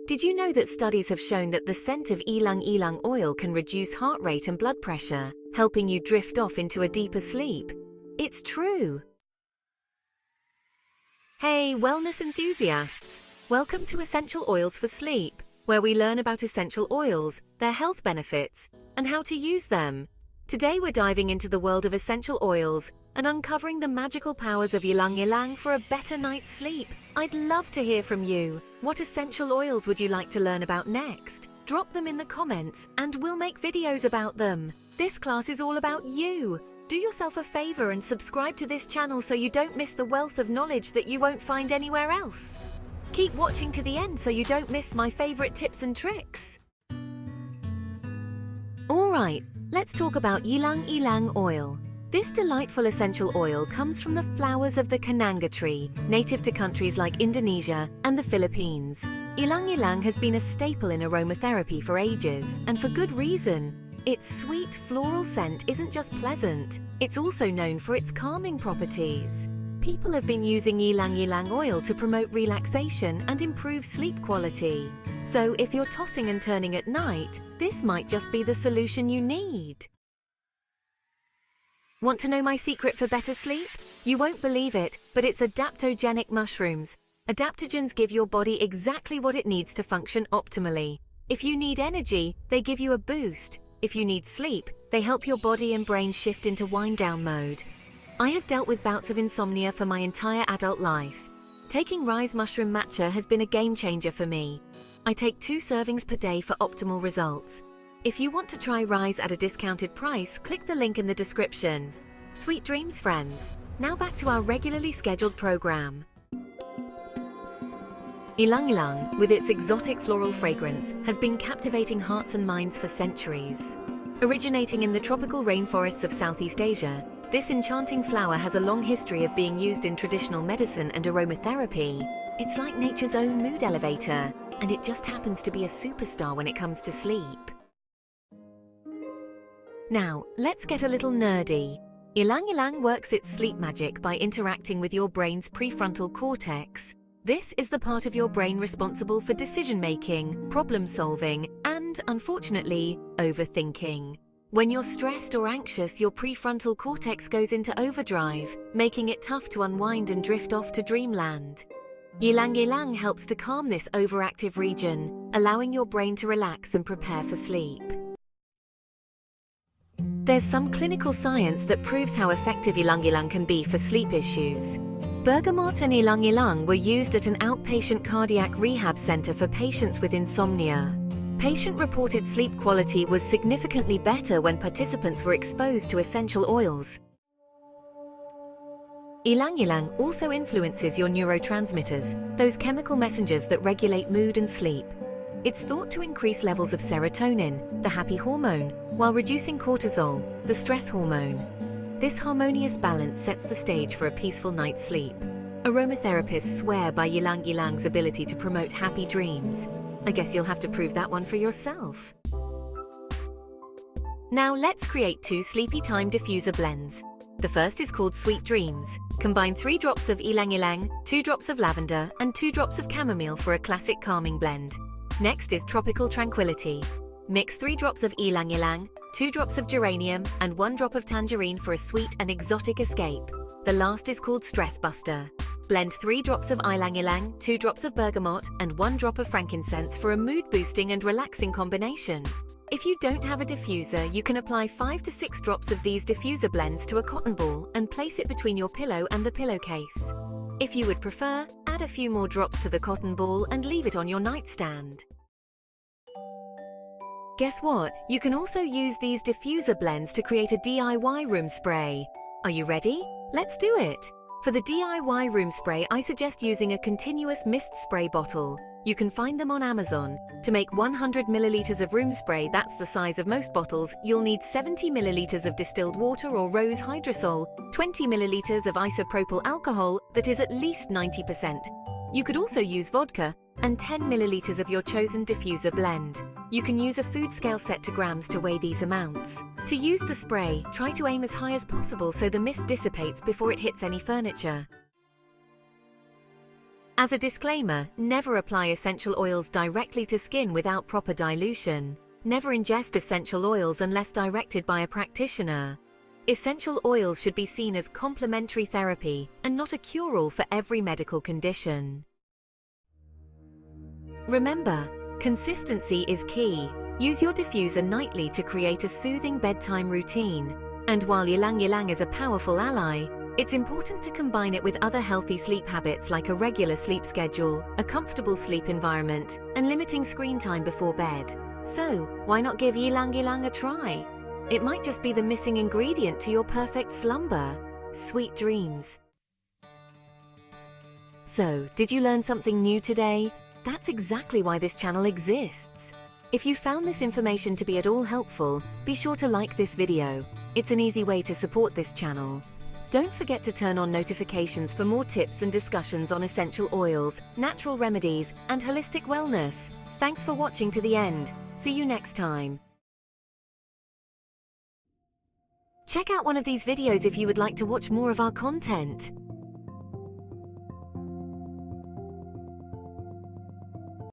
Did you know that studies have shown that the scent of ylang-ylang oil can reduce heart rate and blood pressure, helping you drift off into a deeper sleep? It's true! Hey, wellness enthusiasts! Welcome to Essential Oils for Sleep, where we learn about essential oils, their health benefits, and how to use them. Today we're diving into the world of essential oils and uncovering the magical powers of ylang-ylang for a better night's sleep. I'd love to hear from you. What essential oils would you like to learn about next? Drop them in the comments and we'll make videos about them. This class is all about you. Do yourself a favor and subscribe to this channel so you don't miss the wealth of knowledge that you won't find anywhere else. Keep watching to the end so you don't miss my favorite tips and tricks. Alright, let's talk about ylang-ylang oil. This delightful essential oil comes from the flowers of the kananga tree, native to countries like Indonesia and the Philippines. Ylang-ylang has been a staple in aromatherapy for ages, and for good reason. Its sweet floral scent isn't just pleasant, it's also known for its calming properties. People have been using ylang-ylang oil to promote relaxation and improve sleep quality. So if you're tossing and turning at night, this might just be the solution you need. Want to know my secret for better sleep? You won't believe it, but it's adaptogenic mushrooms. Adaptogens give your body exactly what it needs to function optimally. If you need energy, they give you a boost. If you need sleep, they help your body and brain shift into wind-down mode. I have dealt with bouts of insomnia for my entire adult life. Taking rice mushroom matcha has been a game-changer for me. I take 2 servings per day for optimal results. If you want to try rice at a discounted price, click the link in the description. Sweet dreams, friends. Now back to our regularly scheduled program. Ylang-ylang, with its exotic floral fragrance, has been captivating hearts and minds for centuries. Originating in the tropical rainforests of Southeast Asia, this enchanting flower has a long history of being used in traditional medicine and aromatherapy. It's like nature's own mood elevator, and it just happens to be a superstar when it comes to sleep. Now, let's get a little nerdy. Ylang-ylang works its sleep magic by interacting with your brain's prefrontal cortex. This is the part of your brain responsible for decision-making, problem-solving, and, unfortunately, overthinking. When you're stressed or anxious, your prefrontal cortex goes into overdrive, making it tough to unwind and drift off to dreamland. Ylang-ylang helps to calm this overactive region, allowing your brain to relax and prepare for sleep. There's some clinical science that proves how effective ylang-ylang can be for sleep issues. Bergamot and ylang-ylang were used at an outpatient cardiac rehab center for patients with insomnia. Patient-reported sleep quality was significantly better when participants were exposed to essential oils. Ylang-ylang also influences your neurotransmitters, those chemical messengers that regulate mood and sleep. It's thought to increase levels of serotonin, the happy hormone, while reducing cortisol, the stress hormone. This harmonious balance sets the stage for a peaceful night's sleep. Aromatherapists swear by ylang-ylangl's ability to promote happy dreams. I guess you'll have to prove that one for yourself. Now let's create 2 sleepy time diffuser blends. The first is called Sweet Dreams. Combine 3 drops of ylang-ylang, 2 drops of lavender, and 2 drops of chamomile for a classic calming blend. Next is Tropical Tranquility. Mix 3 drops of ylang-ylang, 2 drops of geranium, and 1 drop of tangerine for a sweet and exotic escape. The last is called Stress Buster. Blend 3 drops of ylang-ylang, 2 drops of bergamot, and 1 drop of frankincense for a mood-boosting and relaxing combination. If you don't have a diffuser, you can apply 5 to 6 drops of these diffuser blends to a cotton ball and place it between your pillow and the pillowcase. If you would prefer, add a few more drops to the cotton ball and leave it on your nightstand. Guess what? You can also use these diffuser blends to create a DIY room spray. Are you ready? Let's do it! For the DIY room spray, I suggest using a continuous mist spray bottle. You can find them on Amazon. To make 100 milliliters of room spray, that's the size of most bottles, you'll need 70 milliliters of distilled water or rose hydrosol, 20 milliliters of isopropyl alcohol that is at least 90%. You could also use vodka, and 10 milliliters of your chosen diffuser blend. You can use a food scale set to grams to weigh these amounts. To use the spray, try to aim as high as possible so the mist dissipates before it hits any furniture. As a disclaimer, never apply essential oils directly to skin without proper dilution. Never ingest essential oils unless directed by a practitioner. Essential oils should be seen as complementary therapy and not a cure-all for every medical condition. Remember, consistency is key. Use your diffuser nightly to create a soothing bedtime routine. And while Ylang-Ylang is a powerful ally, it's important to combine it with other healthy sleep habits like a regular sleep schedule, a comfortable sleep environment, and limiting screen time before bed. So, why not give Ylang-Ylang a try? It might just be the missing ingredient to your perfect slumber. Sweet dreams. So, did you learn something new today? That's exactly why this channel exists. If you found this information to be at all helpful, be sure to like this video. It's an easy way to support this channel. Don't forget to turn on notifications for more tips and discussions on essential oils, natural remedies, and holistic wellness. Thanks for watching to the end. See you next time. Check out one of these videos if you would like to watch more of our content.